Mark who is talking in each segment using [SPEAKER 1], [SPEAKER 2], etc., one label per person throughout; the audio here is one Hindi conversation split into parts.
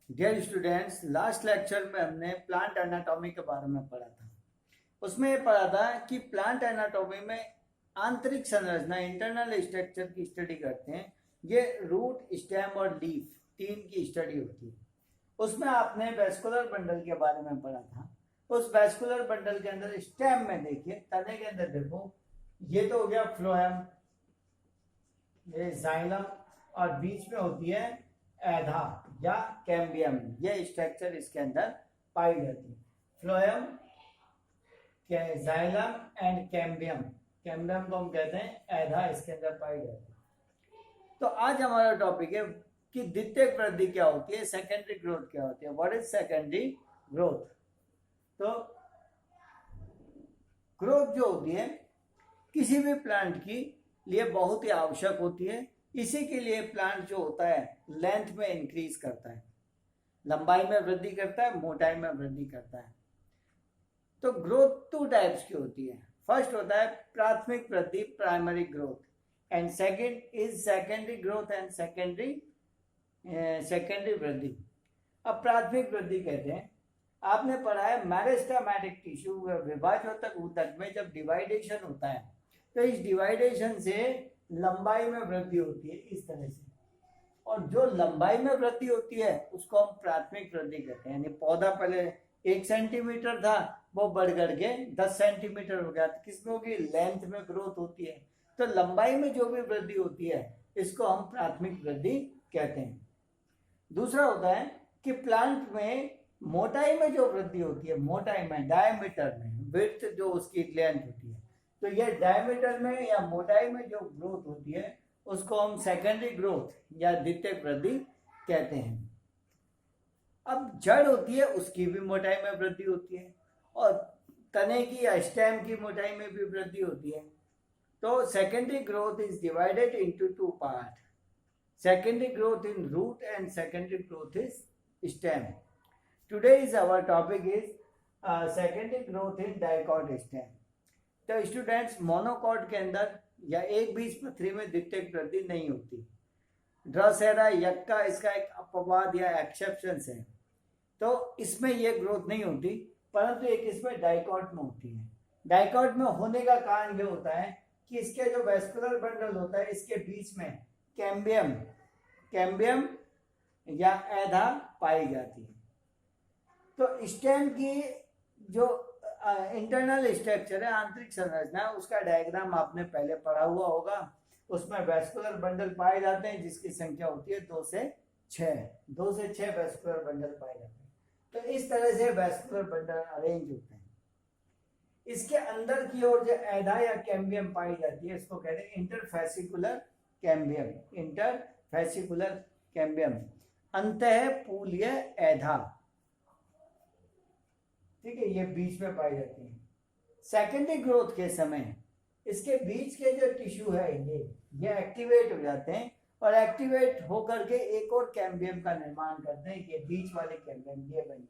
[SPEAKER 1] डियर स्टूडेंट्स, लास्ट लेक्चर में हमने प्लांट एनाटॉमी के बारे में पढ़ा था। उसमें ये पढ़ा था कि प्लांट एनाटॉमी में आंतरिक संरचना, इंटरनल स्ट्रक्चर की स्टडी करते हैं। ये रूट, स्टेम और लीफ तीन की स्टडी होती है। उसमें आपने वेस्कुलर बंडल के बारे में पढ़ा था। उस वेस्कुलर बंडल के अंदर स्टेम में देखिए, तने के अंदर देखो, ये तो हो गया फ्लोएम, ये जाइलम, और बीच में होती है एधा या कैम्बियम। ये स्ट्रक्चर इसके अंदर पाई जाती है। Phloem, xylem and cambium. Cambium को हम कहते हैं एधा, इसके अंदर पाई जाती है। तो आज हमारा टॉपिक है कि द्वितीयक वृद्धि क्या होती है, सेकेंडरी ग्रोथ क्या होती है। What is secondary growth? तो ग्रोथ जो होती है किसी भी प्लांट की लिए बहुत ही आवश्यक होती है। इसी के लिए प्लांट जो होता है लेंथ में इंक्रीज करता है, लंबाई में वृद्धि करता है, मोटाई में वृद्धि करता है। तो ग्रोथ टू टाइप्स की होती है। फर्स्ट होता है प्राथमिक वृद्धि, primary growth, and second is secondary growth and secondary वृद्धि। अब प्राथमिक वृद्धि कहते हैं, आपने पढ़ा है मेरिस्टेमेटिक टिश्यू विभाजोतक ऊतक में जब डिवाइडेशन होता है तो इस डिवाइडेशन से लंबाई में वृद्धि होती है इस तरह से, और जो लंबाई में वृद्धि होती है उसको हम प्राथमिक वृद्धि कहते हैं। यानी पौधा पहले 1 सेंटीमीटर था, वो बढ़ के 10 सेंटीमीटर हो गया। तो किसमें होगी? लेंथ में ग्रोथ होती है। तो लंबाई में जो भी वृद्धि होती है इसको हम प्राथमिक वृद्धि कहते हैं। दूसरा होता है कि प्लांट में मोटाई में जो वृद्धि होती है, मोटाई में, डायमीटर में, विड्थ जो उसकी लेंथ होती है, तो ये डायमीटर में या मोटाई में जो ग्रोथ होती है उसको हम सेकेंडरी ग्रोथ या द्वितीयक वृद्धि कहते हैं। अब जड़ होती है, उसकी भी मोटाई में वृद्धि होती है, और तने की या स्टेम की मोटाई में भी वृद्धि होती है। तो secondary growth is divided into 2 part, secondary growth in root and secondary growth is stem. Today is our topic is secondary growth in dicot stem. तो स्टूडेंट्स, मोनोकॉट के अंदर या एक बीजपत्री में द्वितीयक वृद्धि नहीं होती। ड्रासेरा, यक्का इसका एक अपवाद या एक्सेप्शन है, तो इसमें ये ग्रोथ नहीं होती, परंतु एक इसमें डाइकॉट में होती है। डाइकॉट में होने का कारण ये होता है कि इसके जो वेस्कुलर बंडल होता है इसके बीच में कैम्बियम या एधा पाई जाती है। तो स्टेम की जो इंटरनल स्ट्रक्चर है, आंतरिक संरचना, उसका डायग्राम आपने पहले पढ़ा हुआ होगा। उसमें वेस्कुलर बंडल पाए जाते हैं जिसकी संख्या होती है 2 से 6 वेस्कुलर बंडल पाए जाते हैं। तो इस तरह से वेस्कुलर बंडल अरेंज होते हैं। इसके अंदर की ओर जो एधा या कैम्बियम पाई जाती है इसको कहते हैं इंटरफेसिकुलर कैम्बियम। इंटरफेसिकुलर कैम्बियम अंतःपूलीय एधा, ठीक है, ये बीच में पाई जाती है। सेकेंडरी ग्रोथ के समय इसके बीच के जो टिश्यू है ये एक्टिवेट हो जाते हैं, और एक्टिवेट होकर के एक और कैम्बियम का निर्माण करते हैं। ये बीच वाले कैम्बियम ये बनी,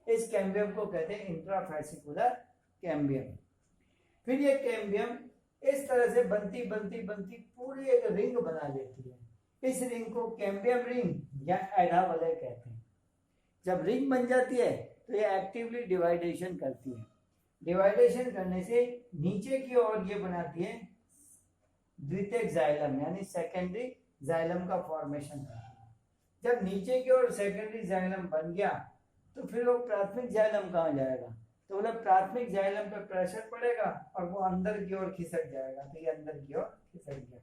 [SPEAKER 1] इस कैम्बियम को कहते हैं इंट्राफेसिकुलर कैम्बियम। फिर ये कैम्बियम इस तरह से बनती पूरी एक रिंग बना लेती है। इस रिंग को कैम्बियम रिंग या एडा वलय कहते हैं। जब रिंग बन जाती है तो ये एक्टिवली डिवाइडेशन करती है। डिवाइडेशन करने से नीचे की ओर ये बनाती है द्वितीयक जाइलम, यानी सेकेंडरी जाइलम का फॉर्मेशन करती है। जब नीचे की ओर सेकेंडरी जाइलम बन गया तो फिर वो प्राथमिक जाइलम कहाँ जाएगा? तो बोले प्राथमिक जाइलम पे प्रेशर पड़ेगा और वो अंदर की ओर खिसक जाएगा। तो ये अंदर की ओर खिसक गया।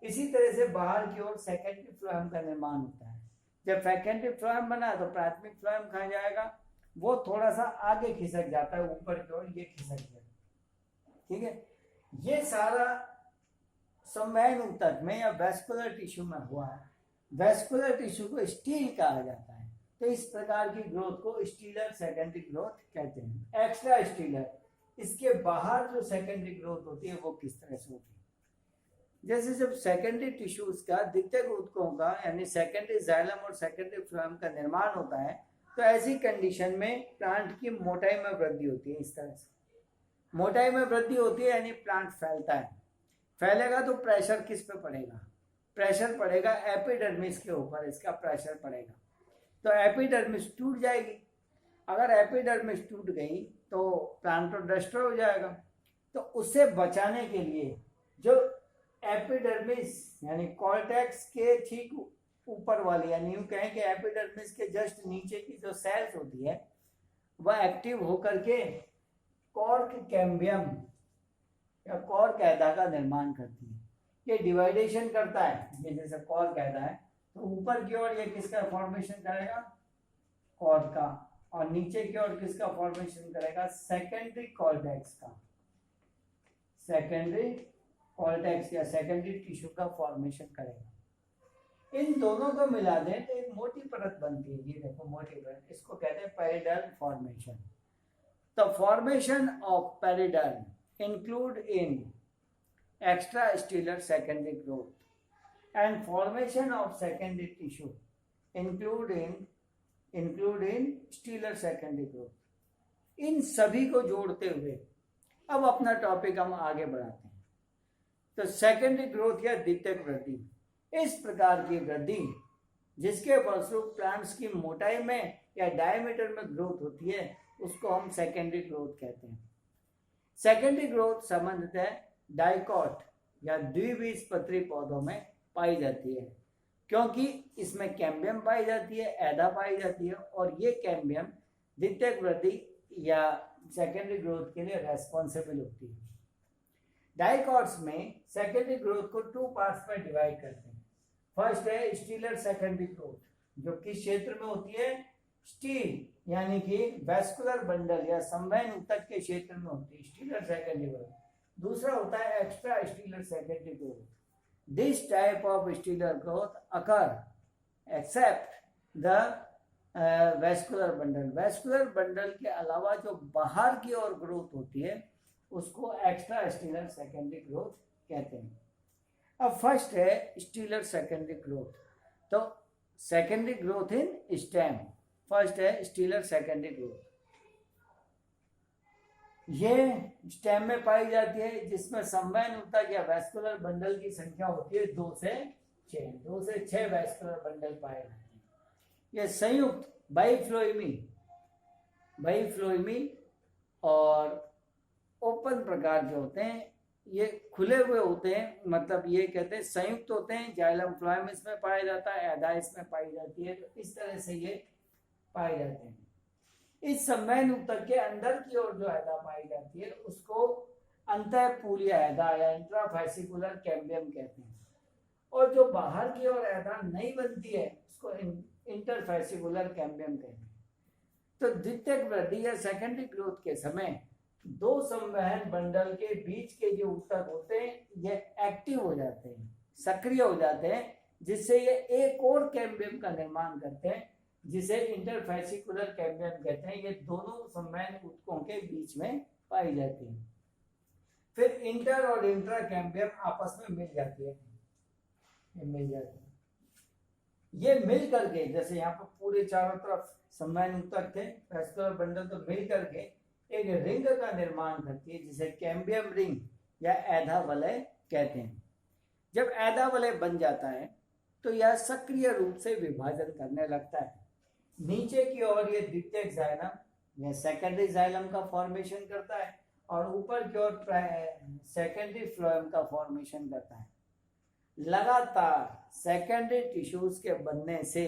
[SPEAKER 1] इसी तरह से बाहर की ओर सेकेंडरी फ्लोएम का निर्माण होता है। जब सेकेंडरी फ्लोएम बना तो प्राथमिक फ्लोएम कहाँ जाएगा? वो थोड़ा सा आगे खिसक जाता है, ऊपर की ओर ये खिसक गया, ठीक है। ये सारा संवहन ऊतक में या वेस्कुलर टिश्यू में हुआ है। वेस्कुलर टिश्यू को स्टील कहा जाता है। तो इस प्रकार की ग्रोथ को स्टीलर सेकेंडरी ग्रोथ कहते हैं। एक्स्ट्रा स्टीलर, इसके बाहर जो सेकेंडरी ग्रोथ होती है वो किस तरह से होती है? जैसे जब सेकेंडरी टिश्यूज का, द्वितीयक ऊतकों का, यानी सेकेंडरी जाइलम और सेकेंडरी फ्लोएम का निर्माण होता है, तो ऐसी कंडीशन में प्लांट की मोटाई में वृद्धि होती है। इस तरह से मोटाई में वृद्धि होती है यानी प्लांट फैलता है। फैलेगा तो प्रेशर किस पे पड़ेगा? प्रेशर पड़ेगा एपिडर्मिस के ऊपर, इसका प्रेशर पड़ेगा। तो एपिडर्मिस टूट जाएगी। अगर एपिडर्मिस टूट गई तो प्लांट डिस्ट्रॉय हो जाएगा। तो उससे बचाने के लिए जो एपिडर्मिस यानी कॉर्टेक्स के ठीक ऊपर वाली, यानी यूं कहें कि एपिडर्मिस के जस्ट नीचे की जो सेल्स होती है वह एक्टिव होकर के कॉर्क कैम्बियम या कॉर्क ऐदा का निर्माण करती है। ये डिवाइडेशन करता है, ये जैसे कॉर्क ऐदा है तो ऊपर की ओर ये किसका फॉर्मेशन करेगा, कॉर्क का, और नीचे की ओर किसका फॉर्मेशन करेगा, सेकेंडरी कॉर्टेक्स का, सेकेंडरी कॉर्टेक्स या सेकेंडरी टिश्यू का फॉर्मेशन करेगा। इन दोनों को मिला दें तो एक मोटी परत बनती है। ये देखो मोटी परत, इसको कहते हैं periderm formation. The formation of periderm include in extracellular secondary growth and formation of secondary tissue include in stellar secondary growth। इन सभी को जोड़ते हुए अब अपना टॉपिक हम आगे बढ़ाते हैं। तो सेकेंडरी ग्रोथ या द्वितीयक वृद्धि, इस प्रकार की वृद्धि जिसके फलस्वरूप प्लांट्स की मोटाई में या डायमीटर में ग्रोथ होती है उसको हम सेकेंडरी ग्रोथ कहते हैं। सेकेंडरी ग्रोथ सामान्यतः डाइकॉट या द्विबीजपत्री पौधों में पाई जाती है, क्योंकि इसमें कैम्बियम पाई जाती है, ऐदा पाई जाती है, और ये कैम्बियम द्वितीयक वृद्धि या सेकेंडरी ग्रोथ के लिए रेस्पॉन्सिबल होती है। डाइकॉट्स में सेकेंडरी ग्रोथ को 2 पार्ट्स में डिवाइड करते हैं। फर्स्ट है स्टीलर सेकेंडरी ग्रोथ, जो किस क्षेत्र में होती है, स्टील यानी कि वैस्कुलर बंडल या संवहन ऊतक के क्षेत्र में होती है स्टीलर सेकेंडरी ग्रोथ। दूसरा होता है extra stelar secondary growth. This type of stelar growth occur except the vascular bundle. Vascular bundle के अलावा जो बाहर की ओर ग्रोथ होती है उसको एक्स्ट्रा स्टीलर सेकेंडरी ग्रोथ कहते हैं। अब फर्स्ट है स्टीलर सेकेंडरी ग्रोथ। तो secondary growth in stem, first है स्टीलर सेकेंडरी ग्रोथ। ये स्टेम में पाई जाती है जिसमें संवहन ऊतक या वैस्कुलर बंडल की संख्या होती है 2 से 6 वैस्कुलर बंडल पाए जाते हैं। ये संयुक्त बाइफ्लोइमी और ओपन प्रकार के होते हैं, ये खुले हुए होते हैं, मतलब ये कहते हैं संयुक्त होते हैं। जाइलम फ्लोएम इसमें पाया जाता है, ऐदा इसमें पाई जाती है। तो इस तरह से ये पाए जाते हैं। इस संवहन ऊतक के अंदर की ओर जो ऐदा पाई जाती है उसको अंतःपूलीय ऐदा या इंट्राफेसिकुलर कैम्बियम कहते हैं, और जो बाहर की ओर ऐदा नहीं बनती है उसको इंटरफेसिकुलर कैम्बियम कहते हैं। तो द्वितीयक वृद्धि या सेकेंडरी ग्रोथ के समय 2 संवहन बंडल के बीच के जो ऊतक होते हैं ये एक्टिव हो जाते हैं, सक्रिय हो जाते हैं, जिससे ये एक और कैम्बियम का निर्माण करते हैं जिसे इंटरफेसिकुलर कैम्बियम कहते हैं। ये दोनों संवहन ऊतकों के बीच में पाई जाती है। फिर इंटर और इंट्रा कैम्बियम आपस में मिल जाती है, ये मिल करके, जैसे यहाँ पर पूरे चारों तरफ संवहन ऊतक थे, वैस्कुलर बंडल, तो मिल करके एक रिंग का निर्माण करती है जिसे कैम्बियम रिंग या ऐदा वलय कहते हैं। जब ऐदा वलय बन जाता है तो यह सक्रिय रूप से विभाजन करने लगता है। नीचे की ओर ये द्वितीयक जाइलम या सेकेंडरी जाइलम का फॉर्मेशन करता है और ऊपर की ओर सेकेंडरी फ्लोएम का फॉर्मेशन करता है। लगातार सेकेंडरी टिश्यूज के बनने से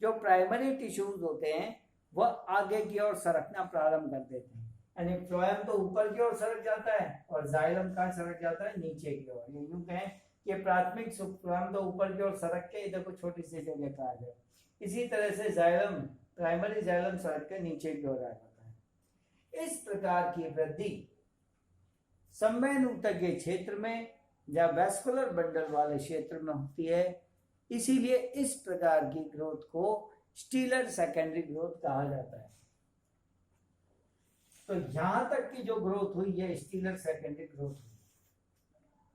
[SPEAKER 1] जो प्राइमरी टिश्यूज होते हैं वह आगे की ओर सरकना प्रारंभ कर देते हैं, यानी फ्लोएम तो ऊपर की ओर सरक जाता है और जाइलम कहाँ सरक जाता है, नीचे की ओर। ये यूं कहें कि प्राथमिक फ्लोएम तो ऊपर की ओर सरक के इधर को छोटी सी जगह पे आ जाए, इसी तरह से जाइलम, प्राइमरी जाइलम सरक के नीचे की ओर आ जाता है। इस प्रकार की वृद्धि संवहन ऊतक के क्षेत्र में या वैस्कुलर बंडल वाले क्षेत्र में होती है, इसीलिए इस प्रकार की ग्रोथ को स्टीलर सेकेंडरी ग्रोथ कहा जाता है। तो यहां तक की जो ग्रोथ हुई है स्टीलर सेकेंडरी ग्रोथ हुई।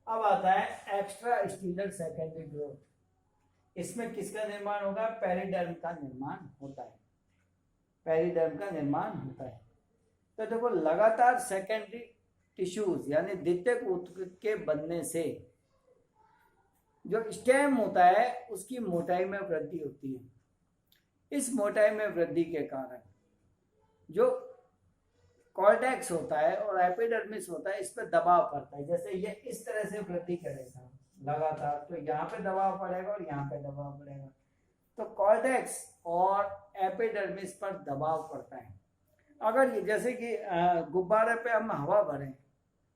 [SPEAKER 1] अब आता है एक्स्ट्रा स्टीलर सेकेंडरी ग्रोथ। इसमें किसका निर्माण होगा, पेरिडर्म का निर्माण होता है, पेरिडर्म का निर्माण होता है। तो देखो लगातार सेकेंडरी टिश्यूज यानी द्वितीयक ऊतक के बनने से जो स्टेम होता है उसकी मोटाई में वृद्धि होती है। इस मोटाई में वृद्धि के कारण जो कॉर्टेक्स होता है और एपिडर्मिस होता है, इस पर दबाव पड़ता है। जैसे ये इस तरह से वृद्धि करेगा लगातार, तो यहाँ पे दबाव पड़ेगा और यहाँ पे दबाव पड़ेगा, तो कॉर्टेक्स और एपिडर्मिस पर दबाव पड़ता है। अगर ये जैसे कि गुब्बारे पे हम हवा भरें,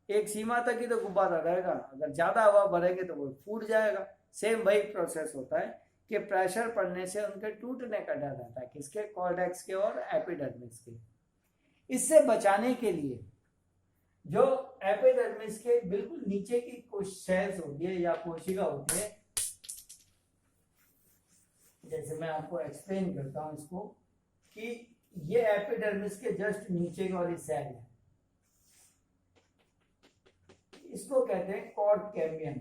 [SPEAKER 1] एक सीमा तक ही तो गुब्बारा रहेगा, अगर ज़्यादा हवा भरेंगे तो वो फूट जाएगा। सेम वही प्रोसेस होता है कि प्रेशर पड़ने से उनके टूटने का डर रहता है, किसके, कॉर्टेक्स के और एपिडर्मिस के। इससे बचाने के लिए जो एपिडर्मिस के बिल्कुल नीचे की कुछ सेल्स होती है या कोशिका होती है, जैसे मैं आपको एक्सप्लेन करता हूं इसको, कि ये एपिडर्मिस के जस्ट नीचे वाली सेल है, इसको कहते हैं कॉर्ड कैम्बियम,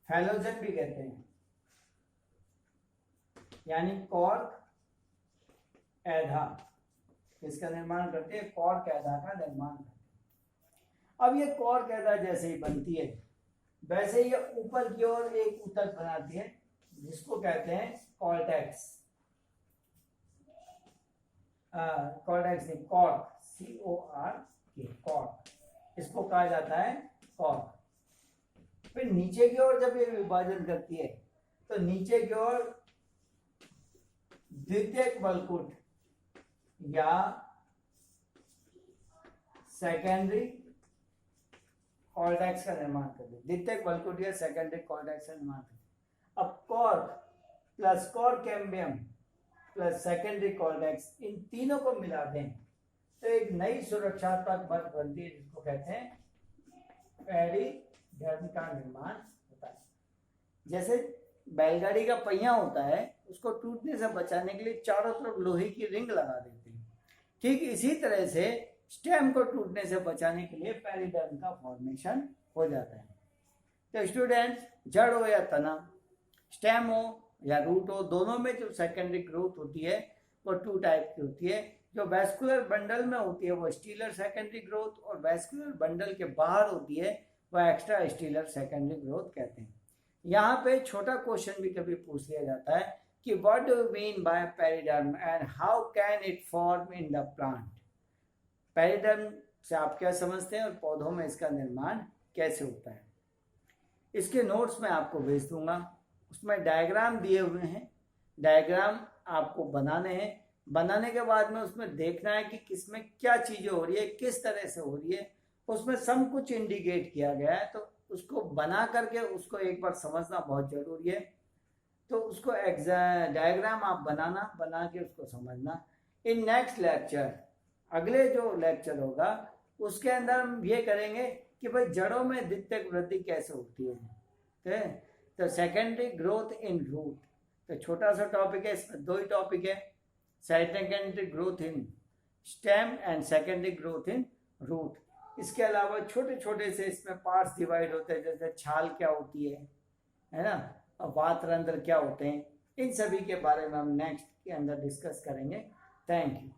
[SPEAKER 1] फैलोजन भी कहते हैं, यानी कॉर्क एधा, इसका निर्माण करते हैं, कॉर्क एधा का निर्माण करते हैं। अब ये कॉर्क एधा जैसे ही बनती है वैसे ये ऊपर की ओर एक ऊतक बनाती है जिसको कहते हैं कॉर्टेक्स, कॉर्टेक्स नहीं, कॉर्क, CORK, कॉर्क, इसको कहा जाता है कॉर्क। फिर नीचे की ओर जब ये विभाजन करती है तो नीचे की ओर द्वितीयक वल्कुट या सेकेंडरी कॉर्टेक्स का निर्माण करती है, द्वितीयक वल्कुट या सेकेंडरी कॉर्टेक्स का निर्माण करती है। अब cork plus cork cambium plus secondary cortex, इन तीनों को मिला दें तो एक नई सुरक्षात्मक बल बनती है जिसको कहते हैं पेरिडर्म का निर्माण होता है। जैसे बैलगाड़ी का पहिया होता है, उसको टूटने से बचाने के लिए चारों तरफ लोहे की रिंग लगा देते हैं, ठीक इसी तरह से स्टेम को टूटने से बचाने के लिए पेरिडर्म का फॉर्मेशन हो जाता है। तो स्टूडेंट्स, जड़ हो या तना, स्टेम हो या रूट हो, दोनों में जो सेकेंडरी ग्रोथ होती है वो 2 टाइप की होती है। जो वैस्कुलर बंडल में होती है वो स्टीलर सेकेंडरी ग्रोथ, और वैस्कुलर बंडल के बाहर होती है वो एक्स्ट्रा स्टीलर सेकेंडरी ग्रोथ कहते हैं। यहाँ पे छोटा क्वेश्चन भी कभी पूछ लिया जाता है कि what do you mean by periderm and how can it form in the plant. Periderm से आप क्या समझते हैं और पौधों में इसका निर्माण कैसे होता है। इसके नोट्स मैं आपको भेज दूंगा, उसमें डायग्राम दिए हुए हैं, डायग्राम आपको बनाने हैं। बनाने के बाद में उसमें देखना है कि किसमें क्या चीज़ें हो रही है, किस तरह से हो रही है, उसमें सब कुछ इंडिकेट किया गया है। तो उसको बना करके उसको एक बार समझना बहुत ज़रूरी है। तो उसको डायग्राम आप बना के उसको समझना। इन नेक्स्ट लेक्चर, अगले जो लेक्चर होगा उसके अंदर हम ये करेंगे कि भाई जड़ों में द्वितीयक वृद्धि कैसे होती है। तो सेकेंडरी ग्रोथ इन रूट, तो छोटा सा टॉपिक है, इसमें 2 ही टॉपिक है, secondary growth in stem and secondary growth in root. इसके अलावा छोटे छोटे से इसमें पार्ट्स डिवाइड होते हैं, जैसे छाल क्या होती है ना, और वातरंध्र क्या होते हैं, इन सभी के बारे में हम नेक्स्ट के अंदर डिस्कस करेंगे। Thank you.